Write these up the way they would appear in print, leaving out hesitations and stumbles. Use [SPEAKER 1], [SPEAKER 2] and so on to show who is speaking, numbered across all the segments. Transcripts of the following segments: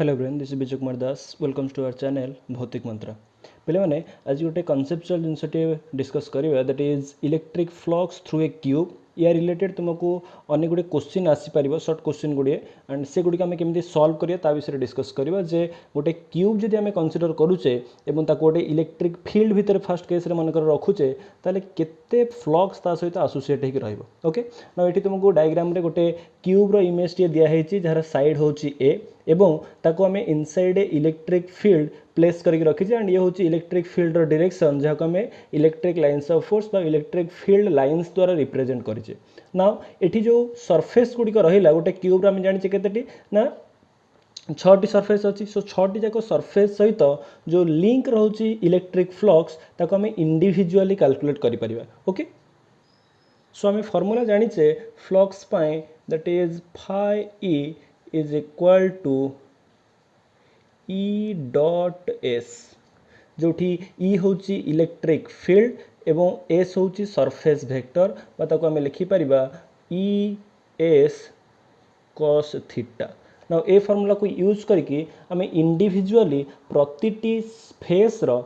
[SPEAKER 1] Hello everyone, this is Vijay Kumar Das. Welcomes to our channel Bhautik Mantra. पे मैंने आज गोटे कनसेप्चुअल जिनटे डिस्कस करिया that is electric flux through a cube. या रिलेटेड तुमको अनेक गुड़े क्वेश्चन आसीपर सर्ट क्वेश्चन गुड़े एंड से गुड़ी आम केमी सल्व करा विषय डिस्कस करवा जे गोटे क्यूब जब आम कनसीडर करुचे और गोटे इलेक्ट्रिक फील्ड भितर फास्ट केस मनकर रखुचे ताले केते फ्लक्स ता सहित आसोसिएट होकर रहिबो। ओके ना ये तुमको डायग्राम रे गोटे क्यूब रो इमेज टी दिखाई जार साइड होची ए एवं ताको आम inside a electric field place करके रखीचे एंड ये हूँ इलेक्ट्रिक फील्ड डायरेक्शन जहाँ को आम इलेक्ट्रिक लाइन्स ऑफ फोर्स बा इलेक्ट्रिक फील्ड लाइन्स द्वारा रिप्रेजेंट करें। ना ये जो सरफेस गुड़िक रहा गोटे क्यूब आम जानी के ना 6टी सरफेस अच्छी। सो 6टी जाक सरफेस सहित जो लिंक रोचे इलेक्ट्रिक फ्लक्स ताको आम इंडिविजुअली कैलकुलेट करें। ओके सो आम फॉर्मूला जानीचे फ्लक्स पाई that is phi E is equal to E dot S जोठी ई हूँ इलेक्ट्रिक फील्ड एवं एस हूँ सरफेस वेक्टर ताको आम लिखिपर ई एस कॉस थीटा। ना ए फॉर्मूला को यूज करके आम इंडिविजुअली प्रतिटी फेस रो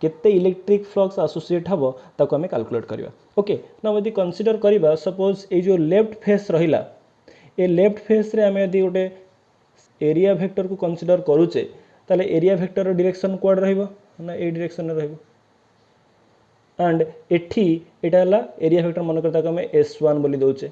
[SPEAKER 1] केते इलेक्ट्रिक फ्लक्स एसोसिएट हम ताको आम कैलकुलेट करवा। ओके ना यदि कंसीडर करवा सपोज ये जो लेफ्ट फेस रहिला ए लेफ्ट फेस रे आम यदि गोटे एरिया वेक्टर को कंसीडर करुचे ताले एरिया वेक्टर डायरेक्शन कुआड रहिबो ना ए डायरेक्शन रे रहिबो एंड एठी एटा हला एरिया वेक्टर मन करता हम S1 बोली दउचे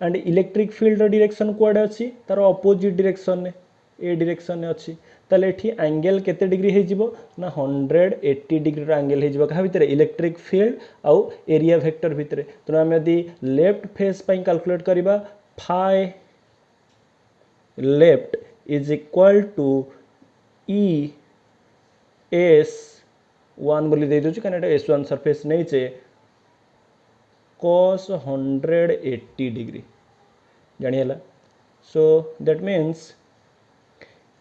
[SPEAKER 1] एंड इलेक्ट्रिक फील्ड डायरेक्शन कुआड अछि तार अपोजिट डायरेक्शन ने ए डायरेक्शन ने अछि ताले एठी एंगल केते डिग्री हे जिवो ना 180 डिग्री रो एंगल हे जिवो का भितरे इलेक्ट्रिक फील्ड आउ एरिया वेक्टर भितरे। तो हम यदि लेफ्ट फेस पई कैलकुलेट करबा phi left is equal to E S one बोली दे दूँ कहीं S1 सरफेस नहीं चे cos 180 डिग्री जानिएला। सो दैट मीन्स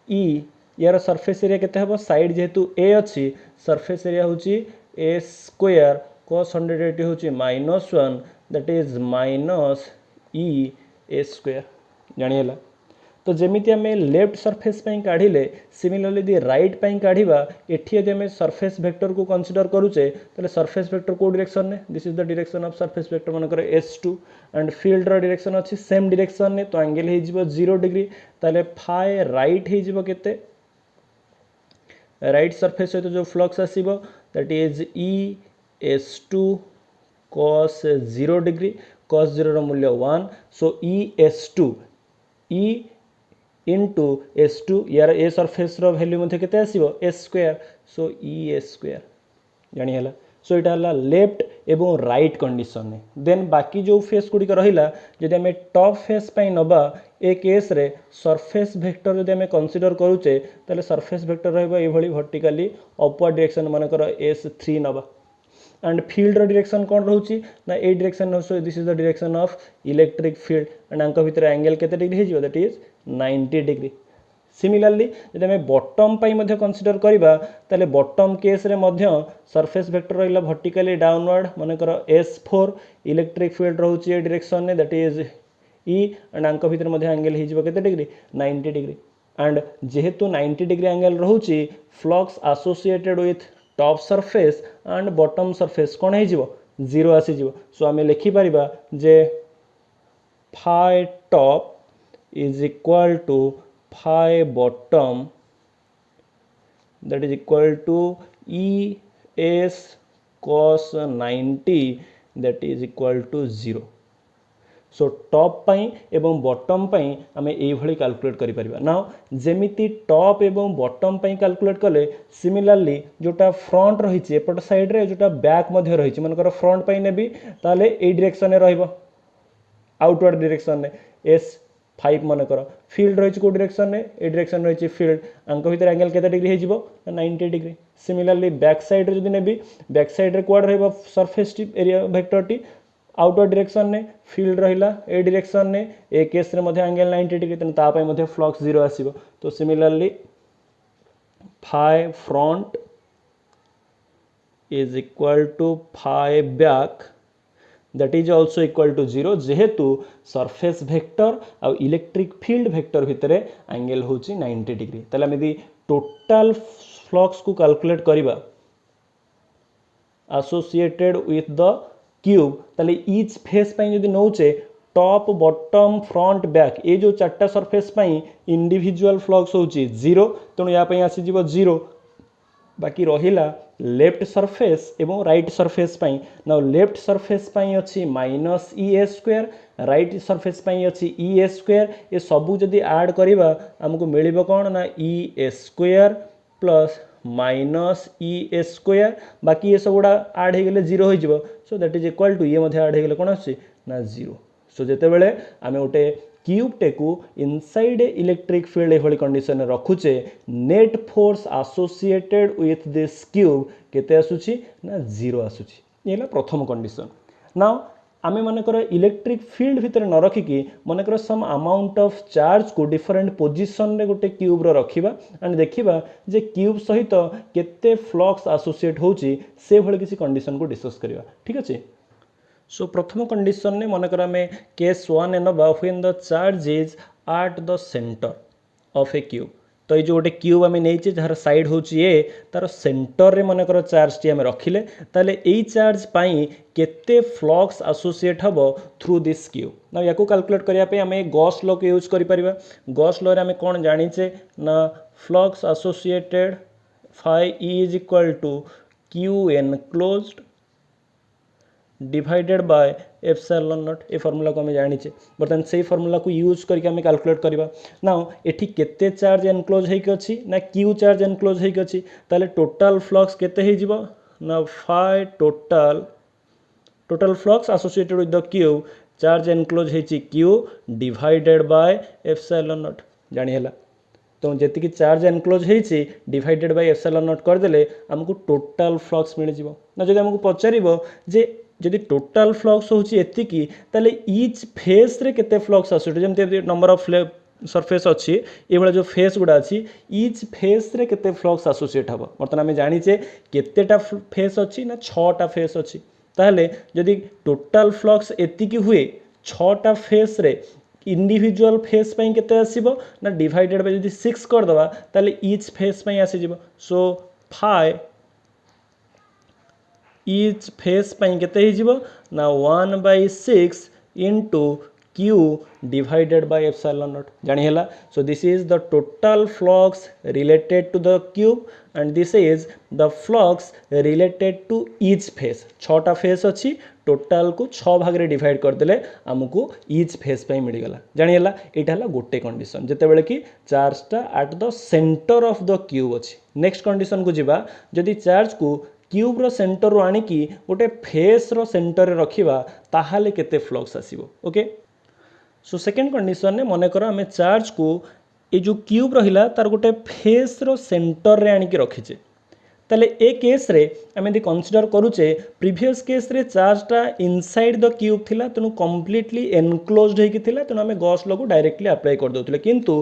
[SPEAKER 1] ई यार सरफेस एरिया केते हबो साइड जेहेतु ए अच्छी सरफेस एरिया होची ए स्क्वायर cos 180 होची -1 that is minus E a square जानिएला। तो जमीती आम लेफ्ट सरफेस काढ़ले सिमिलरली यदि राइट काढ़ा एठी यदि आम सरफेस वेक्टर को कंसीडर करुचे ताले सरफेस वेक्टर को डायरेक्शन ने this is the direction of surface vector मनकर S2 एंड फील्ड रो डायरेक्शन अच्छी सेम डायरेक्शन ने तो एंगल हो 0 डिग्री ताले फाई राइट हो केते राइट सरफेस सहित जो फ्लक्स आसीबो that is E S2 cos 0 degree cos 0 रो मूल्य 1 सो ई S2 ई इंटू S2 यार ए सरफेस रो वैल्यू मध्य केते आसीबो S square so E S square जानी हला। सो इटा हला लेफ्ट एवं राइट कंडीशन ने देन बाकी जो फेस गुडी रहिला जदि हमें टॉप फेस पई नबा ए केस रे सरफेस वेक्टर जदि हमें कंसीडर करूचे ताले सरफेस वेक्टर रहबा ए भली वर्टिकली अपवर्ड डायरेक्शन मानकर S3 नबा एंड फील्ड डायरेक्शन कौन रोचे ना ए direction this is the direction of electric field and आंक भितर एंगल केते डिग्री हो दैट इज 90 डिग्री। सिमिलरली जब आम बॉटम पाई मध्य कंसीडर करबा ताले बॉटम केस रे मध्य सरफेस वेक्टर रहिला वर्टिकली डाउनवर्ड मानकर S4 इलेक्ट्रिक फील्ड रोचे ए डायरेक्शन ने दैट इज ई एंड आंक भितर मध्य एंगल हिजबो केते डिग्री 90 डिग्री एंड जेहेतु 90 डिग्री एंगल रोचे flux associated with top surface and bottom surface कौन हो 0 आसीजिवो। सो आम लिखिपर जे phi top is equal to phi bottom that is equal to E S cos 90 that is equal to 0. So top पाई एवं bottom पाई आम ये कैलकुलेट करें ना जमीती टॉप एवं बॉटम पाई कैलकुलेट कले सिमिलरली जोटा फ्रंट रही एपट साइड रे जोटा बैक मध्य रही मनकर फ्रंट पाई नेबी ताले ए डायरेक्शन में रहिबो आउटवर्ड डायरेक्शन में S5 मनकर फील्ड रही को डायरेक्शन में ए डायरेक्शन रही फील्ड आंक भितर एंगल केते डिग्री हो 90 डिग्री। सिमिलरली बैक साइड रे जदि नेबी बैक साइड रे कुआड रहबो surface T area vector T outward direction ने फील्ड रहिला ए डायरेक्शन ने ए केस रे मध्य एंगल 90 डिग्री तेन ता पय मध्य फ्लक्स 0 आसीबो। तो similarly phi front is equal to phi back that is also equal to 0 जेहेतु सरफेस वेक्टर आ इलेक्ट्रिक फील्ड वेक्टर भितर एंगल हूँ 90 डिग्री। ताले आम यदि टोटाल फ्लक्स को कैलकुलेट करवा एसोसिएटेड विथ द क्यूब ताले ईच फेस जदि नौचे टॉप बॉटम फ्रंट बैक ये जो चार्टा सरफेस इंडिविजुअल फ्लक्स हूँ 0 तेणु या आसीज 0 बाकी रहिला लेफ्ट सरफेस एवं राइट सरफेस ना लेफ्ट सरफेस अच्छी minus E square right surface अच्छी ई स्क्वायर ये सबू जदि ऐड करवा आमको मिल कौन ना E square plus minus E square बाकी ये सब गुड़ा ऐड हो गले 0 हो so that is equal to ये ऐड हो गले कौन आसी ना 0। सो जिते बड़े आम गोटे क्यूब टेकू इनसाइड इलेक्ट्रिक फील्ड ये कंडीशन रखुचे net force associated with this cube केते आसुची ना 0 आसुची। ये प्रथम कंडीशन। नाउ आमे मनकर इलेक्ट्रिक फील्ड भितर न रखिकी मनकर सम अमाउंट ऑफ चार्ज को डिफरेंट पोजिशन रे गोटे क्यूब रो रखिबा एंड देखिबा जे क्यूब सहित केते फ्लक्स एसोसिएट होची से भले किसी कंडीशन को डिस्कस करिवा। ठीक अछि। सो प्रथम कंडीशन ने मनकर आम केस 1 नवा when the charge is eight the centre of a cube. तो ये जो गोटे क्यूब आम नहीं जार साइड हूँ ए तार सेंटर रे मनकर चार्ज टी आम रखिले ताले यही चार्ज पाई केते फ्लक्स एसोसिएट हम थ्रू दिस क्यूब ना या कैलकुलेट करने आम गॉस लॉ को यूज करें। गॉस लॉ रे आम कौन जानीचे ना flux associated phi is equal to Q enclosed divided by epsilon naught ए फॉर्मूला को आम जानीचे बर्तमान से फॉर्मूला को यूज करके आम कैलकुलेट करवा। नाउ एठी केते चार्ज एनक्लोज होइक अछि ना क्यू चार्ज एनक्लोज होइक अछि ताले टोटल फ्लक्स केते हे जिवो ना phi total flux associated with the Q charge enclose हेछि Q divided by epsilon naught जानि हैला। तो जी चार्ज एनक्लोज होती डिवाइडेड बाय एप्सिलॉन नॉट करदेले आमको टोटल फ्लक्स मिल जाव ना। जब आमको पचार जे जदि टोटल फ्लक्स होती ताले ईच फेस रे केते फ्लक्स आसुट जमते नंबर ऑफ सरफेस अच्छी ये जो फेस गुड़ा अच्छी ईच फेस रे केते फ्लक्स एसोसिएट हम बर्तमान आम जानीचे केतेटा फेस अच्छी ना 6टा फेस अच्छी ताहले जदि टोटल फ्लक्स एतिकी हुए 6टा फेस रे इंडिविजुअल फेस पई केते आसीबो ना डिवाइडेड बाय जदि 6 कर दवा ताले ईच फेस पई आसी जिवो। सो फाई ईच फेस पई केते ही जिवो ना 1/6 into Q divided by epsilon naught जानि हैला। So this is the total flux related to the cube and this is the flux related to each face. 6टा फेस अच्छी टोटाल को 6 भाग में डिवाइड करदेले आमको ईच फेस पे मिलगला जानिला। यहाँ है गोटे कंडीशन जितेबाला कि चार्जटा at the centre of the cube अच्छी। नेक्स्ट कंडीशन को जीवा जदि चार्ज को क्यूब रो सेंटर रो आनिकी गोटे फेस रो सेंटर रे रखिबा ताहाले केते फ्लक्स आसीबो। ओके सो सेकेंड कंडीशन ने मन कर आम चार्ज को ये जो क्यूब रहिला तार गोटे फेस रो सेंटर रे आनिकी रखीचे ताले ए केस रे आम यदि कंसीडर करूचे प्रीवियस केस रे चार्जटा इनसाइड द क्यूब थिला तेणु कम्प्लीटली एनक्लोज्ड होइकी थिला तेणु आम गॉस लॉ को डायरेक्टली अप्लाई कर दउथिले किंतु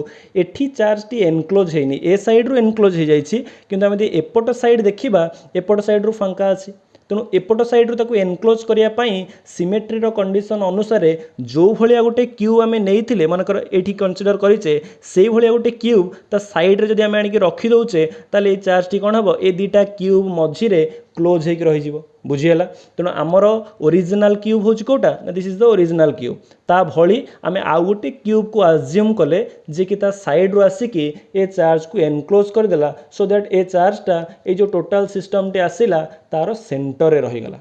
[SPEAKER 1] एठी चार्ज टी एनक्लोज हेनी ए साइड रो एनक्लोज हो जाइछि किंतु आम यदि एपट साइड देखिबा एपट साइड रो फांका अछि तेणु एपट साइड रू एनक्लोज करने सिमेट्री कंडीशन अनुसार जो भाया गोटे क्यूब आम नहीं मनकर ये कंसीडर करें से भाया गोटे क्यूब ता साइड रे जदि आम आनिक रखिदे ताले चार्ज टी कौन हम ए दुटा क्यूब मझिरे क्लोज होकर रही बुझीगला। तेणु आमर ओरिजिनल क्यूब हूँ कौटा ना this is the original cube ता भली आम आउ गोटे क्यूब को आज्यूम कले जे कि ता साइड रू आसिकी ए चार्ज को एनक्लोज करदेला सो दैट ए चार्जटा ये जो टोटाल सिस्टम टी आसिला तार सेंटर रे रहीगला।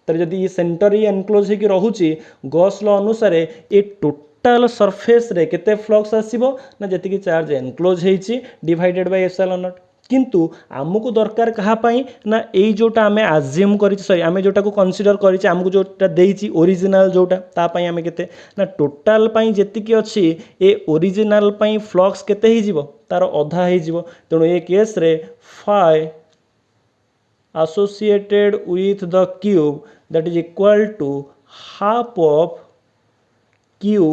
[SPEAKER 1] तार जदि ये सेंटर ही एनक्लोज होकर रोचे गॉस लॉ अनुसार ए टोटाल सरफेस रे केते फ्लक्स आसीबो ना जति चार्ज एनक्लोज होइछि डिवाइडेड बाय एप्सिलॉन नॉट किंतु आमको दरकार कहापाई ना यही जोटा आम आज्यूम कर सॉरी आम जोटा को कंसीडर कर आमको जोटा देइछि ओरिजिनल जोटा तापाई आम केते ना टोटाल पाई जेतिकी अछि ए ओरिजिनल पाई फ्लक्स केते ही जीवो तार अधा ही जीवो। तेणु ए केस रे phi associated with the cube that is equal to half of Q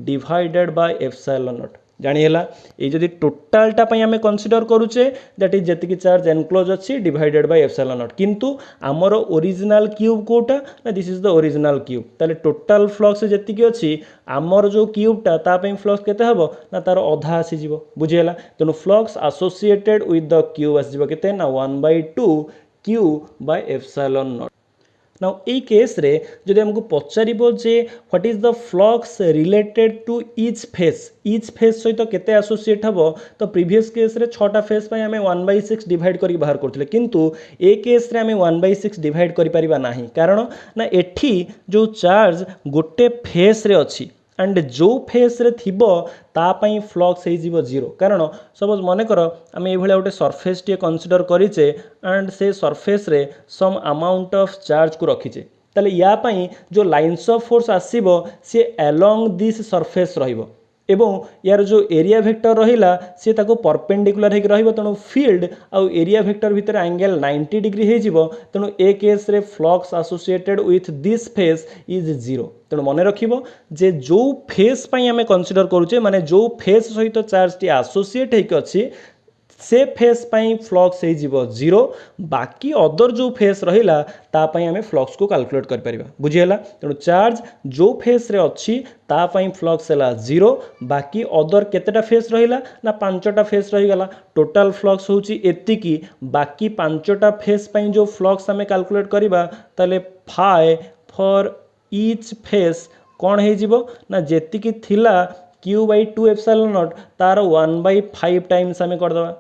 [SPEAKER 1] divided by epsilon naught जानीला ये जदि टोटालटा आम कनसीडर करुचे दैट इज जी चार्ज एनक्लोज अच्छी डिवाइडेड बाय एप्सिलॉन नॉट किंतु आमर ओरिजिनल क्यूब कोटा ना this is the original cube ताले टोटाल फ्लक्स जी अच्छी आमर जो क्यूबटा ताप फ्लक्स केते हबो ना तार अधा आसीजिवो बुझीगला तेणु flux associated with the cube आसीजिवो केते ना 1/2 Q by epsilon naught now ए केस रे जदि हमको पचारिबो जे what is the flux related to each face सहित केते एसोसिएट हबो तो प्रीवियस केस रे 6टा फेस पय हमें 1/6 डिवाइड करी बाहर करथिले किंतु ए केस रे हमें 1/6 डिवाइड करि परिबा नाही कारण ना एठी जो चार्ज गोटे फेस रे अछि एंड जो फेस रे थिबो तापाई फ्लक्स हो जीवो जीरो कारण सपोज मन कर आम ये गोटे सरफेस टे कनसीडर करिचे एंड से सरफेस रे सम अमाउंट ऑफ चार्ज को रखीचे ताले या पाई जो लाइन्स ऑफ फोर्स आसीबो सी अलोंग दिस सरफेस रहिबो एवं यार जो एरिया वेक्टर रहिला सी ताको परपेंडिकुलर हेक रहिबो तेणु फील्ड आउ एरिया वेक्टर भितर एंगल 90 डिग्री हे जीवो तेणु ए केस रे flux associated with this face is zero तेणु मन रखिबो जे जो फेस पई हमें कंसीडर करूचे माने जो फेस सहित चार्ज टी एसोसिएट हेक अछि से फेस पाई फ्लक्स हो जीवो जीरो बाकी अदर जो फेस रहिला ता पाई हमें फ्लक्स को कैलकुलेट कर परिबा बुझियला तेणु चार्ज जो फेस रे अछि ता पाई फ्लक्स हला जीरो बाकी अदर केतेटा फेस रहिला ना 5टा फेस रही गला टोटल फ्लक्स होची एतिकी बाकी 5टा फेस पाई जो फ्लक्स हमें कैलकुलेट करिबा ताले फाई फॉर ईच फेस कौन हो जीवो ना जेतिकी थिला q/2 एप्सिलॉन नॉट तार 1/5 टाइम्स हमें कर दवा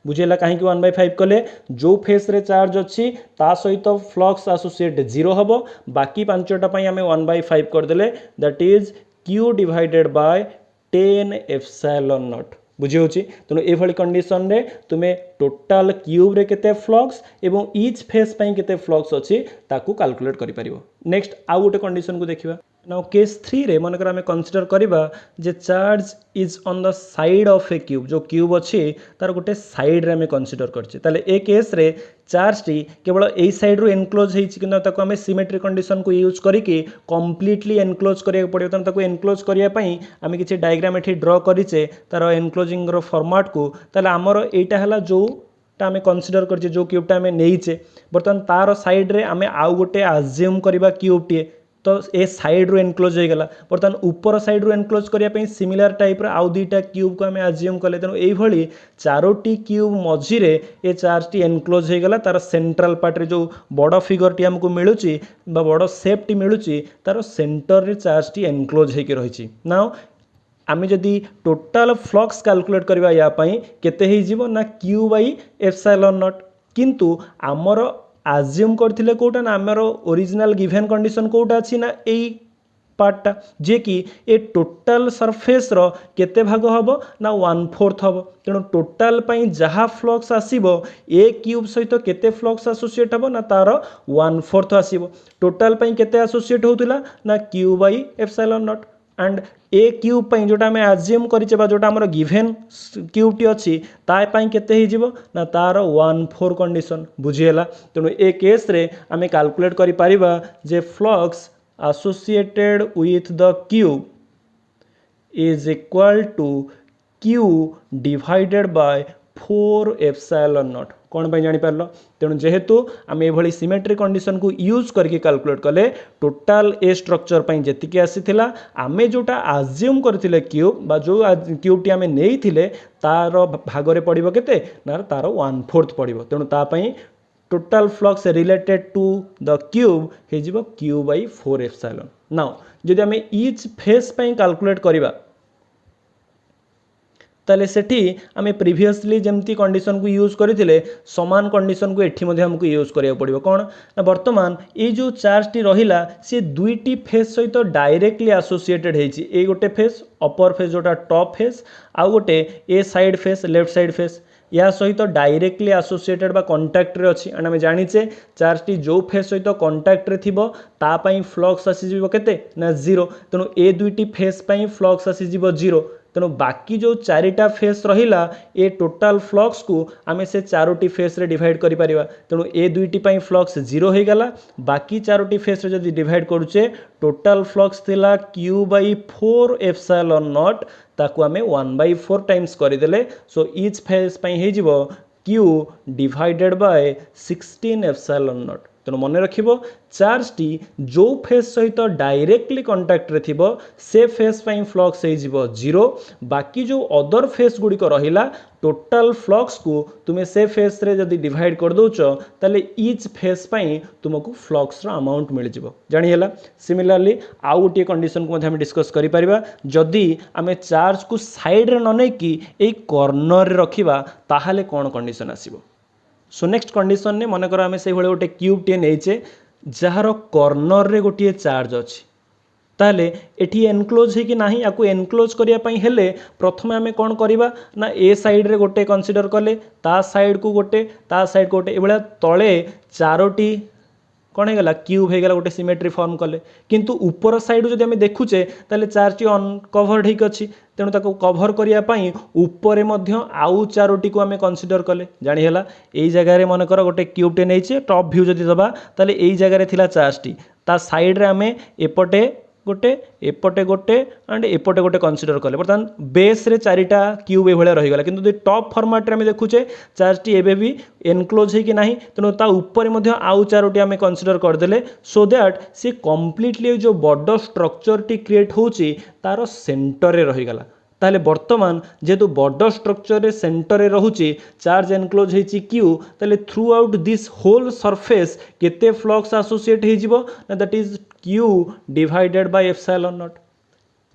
[SPEAKER 1] बुझेला कहीं 1/5 कले जो फेस रे चार्ज अच्छी ता सहित फ्लक्स एसोसिएट जीरो हबो बाकी 5टा पई हमें 1/5 कर देले that is q divided by 10 epsilon not बुझी होची तेणु ए भली कंडीशन रे तुमे टोटल क्यूब रे केते फ्लक्स एवं ईच फेस पई केते फ्लक्स अछि ताकू कैलकुलेट करि परिबो नेक्स्ट आउ गोटे कंडीशन को देखिबा नाउ केस 3 रे मनकर हमें कंसीडर करिबा जे charge is on the side of a cube जो क्यूब अछि तार गोटे साइड रे हमें कंसीडर करछि ताले ए केस रे चार्ज टी केवल ए साइड रो एनक्लोज हेछि किंतु ताको हमें सिमेट्री कंडीशन को यूज करिकि कंप्लीटली एनक्लोज करिया पड़ियो तन ताको एनक्लोज करिया पई हमें किछि डायग्राम एठी ड्रा करिचे तार एनक्लोजिंग रो फॉर्मेट को ताले हमर एटा हला जो आम कंसीडर करछे जो क्यूबटा आम नहींचे बर्तमान तार साइड रे आम आउ गोटे आज्यूम करबा क्यूबटे तो ए साइड रो एनक्लोज हो गला बर्तमान ऊपर साइड रो एनक्लोज करिया सिमिलर टाइप रो आउ दुईटा क्यूब को आम आज्यूम कले तेणु यही 4टी क्यूब मझिरे ए चार्ज टी एनक्लोज हो गला तार सेंट्रल पार्ट रे जो बड़ फिगर टी हमको मिलुची बा बड़ शेप टी मिलुची तार सेंटर रे चार्ज टी एनक्लोज होके रहिची नाउ आम जदि टोटाल फ्लक्स कैलकुलेट करबा या पई केते हे जीवो ना q/एप्सिलॉन नॉट किंतु आमर आज्यूम करथिले कोटा ना आमर ओरिजिनल गिवन कंडीशन कोटा अछि ना एई पार्टटा जे कि ए टोटाल सरफेस रो केते भाग हबो ना 1/4 हबो तेणु टोटाल पई जहा फ्लक्स आसीबो ए क्यूब सहित केते फ्लक्स एसोसिएट हबो ना तार 1/4 आसीबो टोटाल पई केते एसोसिएट होउतिला ना q/एप्सिलॉन नॉट एंड ए क्यूब पई जोटा हमें आज्यूम करिचे बा जोटा हमर गिवन क्यूब टी अछि ताय पई केते हे जीवो ना तार 1/4 कंडीशन बुझियला तेणु ए केस रे हमें कैलकुलेट करि परिबा जे flux associated with the cube is equal to q divided by 4 epsilon not कौन पे जानी पारलो तेणु जेहेतु आम ये सिमेट्री कंडीशन को यूज करके कैलकुलेट कले टोटाल ए स्ट्रक्चर पई जेतिकी आसीथिला आमे जोटा आज्यूम करथिले क्यूब बा जो क्यूब टी आमे नेइथिले तार भागरे पड़िबो केते ना तार 1/4 पड़िबो तेणु ता पई total flux related to the cube हे जीवो q/4 एप्सिलॉन नाउ जदि आमे ईच फेस पई कैलकुलेट करिबा ताले सेठी आमे प्रीवियसली जेमती कंडीशन को यूज करथिले समान कंडीशन को एठी मध्ये हमको यूज करिया पड़िबो कोन ना वर्तमान ए जो चार्ज टी रहिला से दुईटी फेस सहित डायरेक्टली एसोसिएटेड हेछि ए गोटे फेस अपर फेस जोटा टॉप फेस आ गोटे ए side face left side face या सहित डायरेक्टली एसोसिएटेड बा कांटेक्ट रे अछि एंड हमें जानिचे चार्ज टी जो फेस सहित कांटेक्ट रे थिबो ता पई फ्लक्स आसी जीवो केते ना जीरो तेणु ए दुईटी फेस पई फ्लक्स आसी जीवो जीरो तेणु बाकी जो चारिटा फेस रहिला ए टोटाल फ्लक्स को आमे से चारोटी फेस रे डिवाइड करि परिबा तेणु ए दुईटी पई फ्लक्स 0 हो गला बाकी चारोटी फेस रे जदि डिवाइड करूचे टोटाल फ्लक्स थिला q/4 एप्सिलॉन नॉट ताकू आमे 1/4 टाइम्स करदेले सो ईच फेस पई हे जिवो q divided by 16 epsilon not तेणु मन रखिबो चार्ज टी जो फेस सहित डायरेक्टली कंटाक्ट रे थिबो से फेस पई फ्लक्स हे जिवो 0 बाकी जो अदर फेस गुडी को रहिला टोटल फ्लक्स को तुमे से फेस रे जदि डिवाइड कर दोचो ताले ईच फेस पई तुमको फ्लक्स रो अमाउंट मिल जिवो जानि हैला सिमिलरली आउ गोटे कंडीशन को हम डिस्कस करि परिबा जदि आमे चार्ज को साइड रे न नै कि ए कॉर्नर रे रखिबा ताहाले कोन कंडीशन आसीबो सो नेक्स्ट कंडीशन ने मन कर आमे से भले गोटे क्यूब टे नैचे जार कॉर्नर रे गोटे चार्ज अच्छी ताले एठी एनक्लोज है कि नाही याकू एनक्लोज करिया पई हेले प्रथमे आमे कोन करिबा ना ए साइड रे गोटे कंसीडर कले ता साइड को गोटे ता साइड को गोटे एबेला तळे चारोटी कौन होगा क्यूब होगा गोटे सिमेट्री फॉर्म कले किंतु ऊपर साइड जब आम देखुचे ताले चार्ज अनकभर्ड होक अच्छी तेणु ताको कभर करने ऊपर आउ चारोटी को आम कनसीडर कले जानीला यही जगार मन कर गोटे क्यूबटे नहीं टॉप व्यू जब दबा ताले यही जगार थिला चार्ज टी ता साइड रे आम एपटे गोटे एपटे गोटे एंड एपटे गोटे कनसीडर कले बर्तमान बेस रे चारिटा क्यूब एभले रहीगला किंतु जो टॉप फॉर्मेट रे आम देखुचे चार्ज टी एबे भी एनक्लोज है कि नहीं तेणु ता ऊपर आउ चारोटी आम कनसीडर करदेले सो दैट सी कम्प्लीटली जो बड़ स्ट्रक्चर टी क्रिएट होची तार सेंटर रे रहीगला ताले वर्तमान जेहेतु बड़ स्ट्रक्चर रे सेंटर रे रहुची चार्ज एनक्लोज होईची क्यू ताले throughout this whole surface केते फ्लक्स एसोसिएट हो जिवो ना that is Q divided by epsilon naught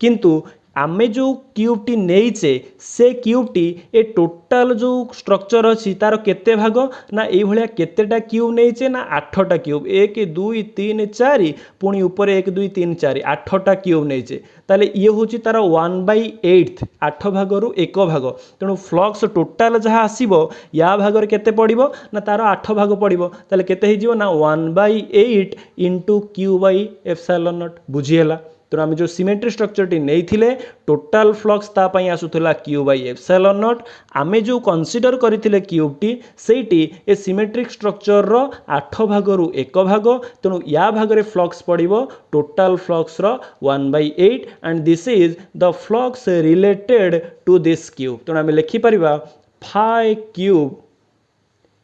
[SPEAKER 1] किंतु आमे जो क्यूब टी नहींचे से क्यूब टी ए टोटाल जो स्ट्रक्चर अच्छी तार केते भाग ना ये भाया केतेटा क्यूब नहींचे ना 8टा क्यूब 1 2 3 4 पुणी ऊपर 1 2 3 4 8टा क्यूब नहींचे ताले ये हूँ तार 1/8 8 भागरु 1 भाग तेणु फ्लक्स टोटाल जहाँ आसीबो या भागर केते पड़िबो ना तार 8 भाग पड़िबो ताले केते हे जिवो ना 1/8 into Q by epsilon naught बुझीला तेणु आम जो सिमेट्री स्ट्रक्चर टी नहीं थिले टोटाल फ्लक्स तापाई आसुला क्यू बाई एप्सिलॉन नॉट आमे जो कनसीडर करथिले क्यूब टी सेठी ए सिमेट्रिक स्ट्रक्चर रो 8 भागरु 1 भाग तेणु या भागरे फ्लक्स पड़िबो टोटाल फ्लक्स रो 1/8 and this is the flux related to this cube तेणु आम लिखि परिबा फाई क्यूब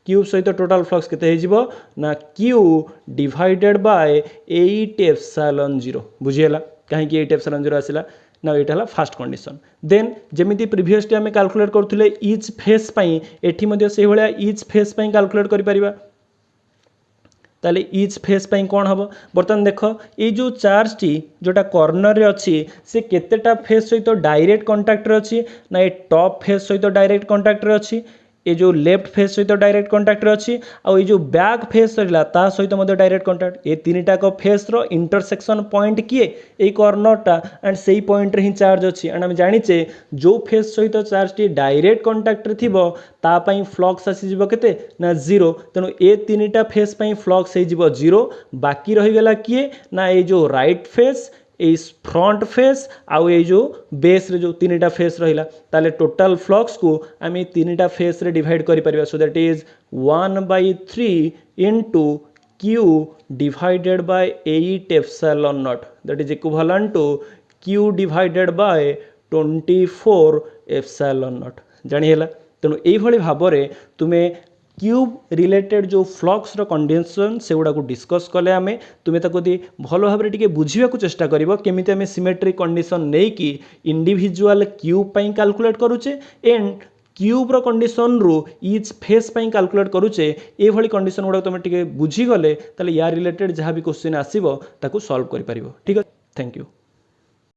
[SPEAKER 1] क्यूब सहित टोटाल फ्लक्स केते हेजिबो ना क्यू डिवाइडेड बाय 8 एप्सिलॉन 0 बुझियला कहीं 8 एप्सिलॉन 0 आसिला ना एटा हला फर्स्ट कंडीशन देन जेमिति प्रीवियसली आमे कैलकुलेट करथुले ईच फेस पई एठी मध्ये से भलिया ईच फेस पई कैलकुलेट करि परिबा ताले ईच फेस पई कोन हबो बर्तन देखो ए जो चार्ज टी जोटा कॉर्नर रे अछि से केतेटा फेस सहित डायरेक्ट कांटेक्ट रे अछि ना ए टॉप फेस सहित डायरेक्ट कांटेक्ट रे अछि ये जो लेफ्ट फेस सहित डायरेक्ट कांटेक्ट रे अछि आ ये जो बैक फेस रहिला ता सहित मध्य डायरेक्ट कांटेक्ट ये तीनटा को फेस रो इंटरसेक्शन पॉइंट किए ए कॉर्नर टा एंड सेही पॉइंट रे ही चार्ज अछि एंड हम जानिचे जो फेस सहित चार्ज टी डायरेक्ट कांटेक्ट रे थिबो ता पई फ्लक्स आसी जिवो केते ना 0 तेनु ए तीनटा फेस पई फ्लक्स हे जिवो 0 बाकी रहि गेला किए ना ए जो राइट फेस ए फ्रंट फेस आउ ये जो बेस रे जो तीनटा फेस रहिला ताले टोटल फ्लक्स को आम तीनटा फेस रे डिवाइड करि परिबा so that is 1/3 into Q divided by 8 epsilon naught that is equivalent to Q divided by 24 epsilon naught जानि हैला तेणु एई भली भाबरे तुमे क्यूब रिलेटेड जो फ्लक्स रो कंडीशन से गुडा को डिस्कस कले आमे तुमे ताको दी भलो भाबरे टिके बुझिया को चेष्टा करिवो केमिति आमे सिमेट्रिक कंडीशन नै कि इंडिविजुअल क्यूब पई कैलकुलेट करूचे एंड क्यूब रो कंडीशन रो ईच फेस पई कैलकुलेट करूचे ए भली कंडीशन गुडा तुमे टिके बुझी गले ताले या रिलेटेड जहां भी क्वेश्चन आसीबो ताको सॉल्व करि परिबो ठीक है थैंक यू।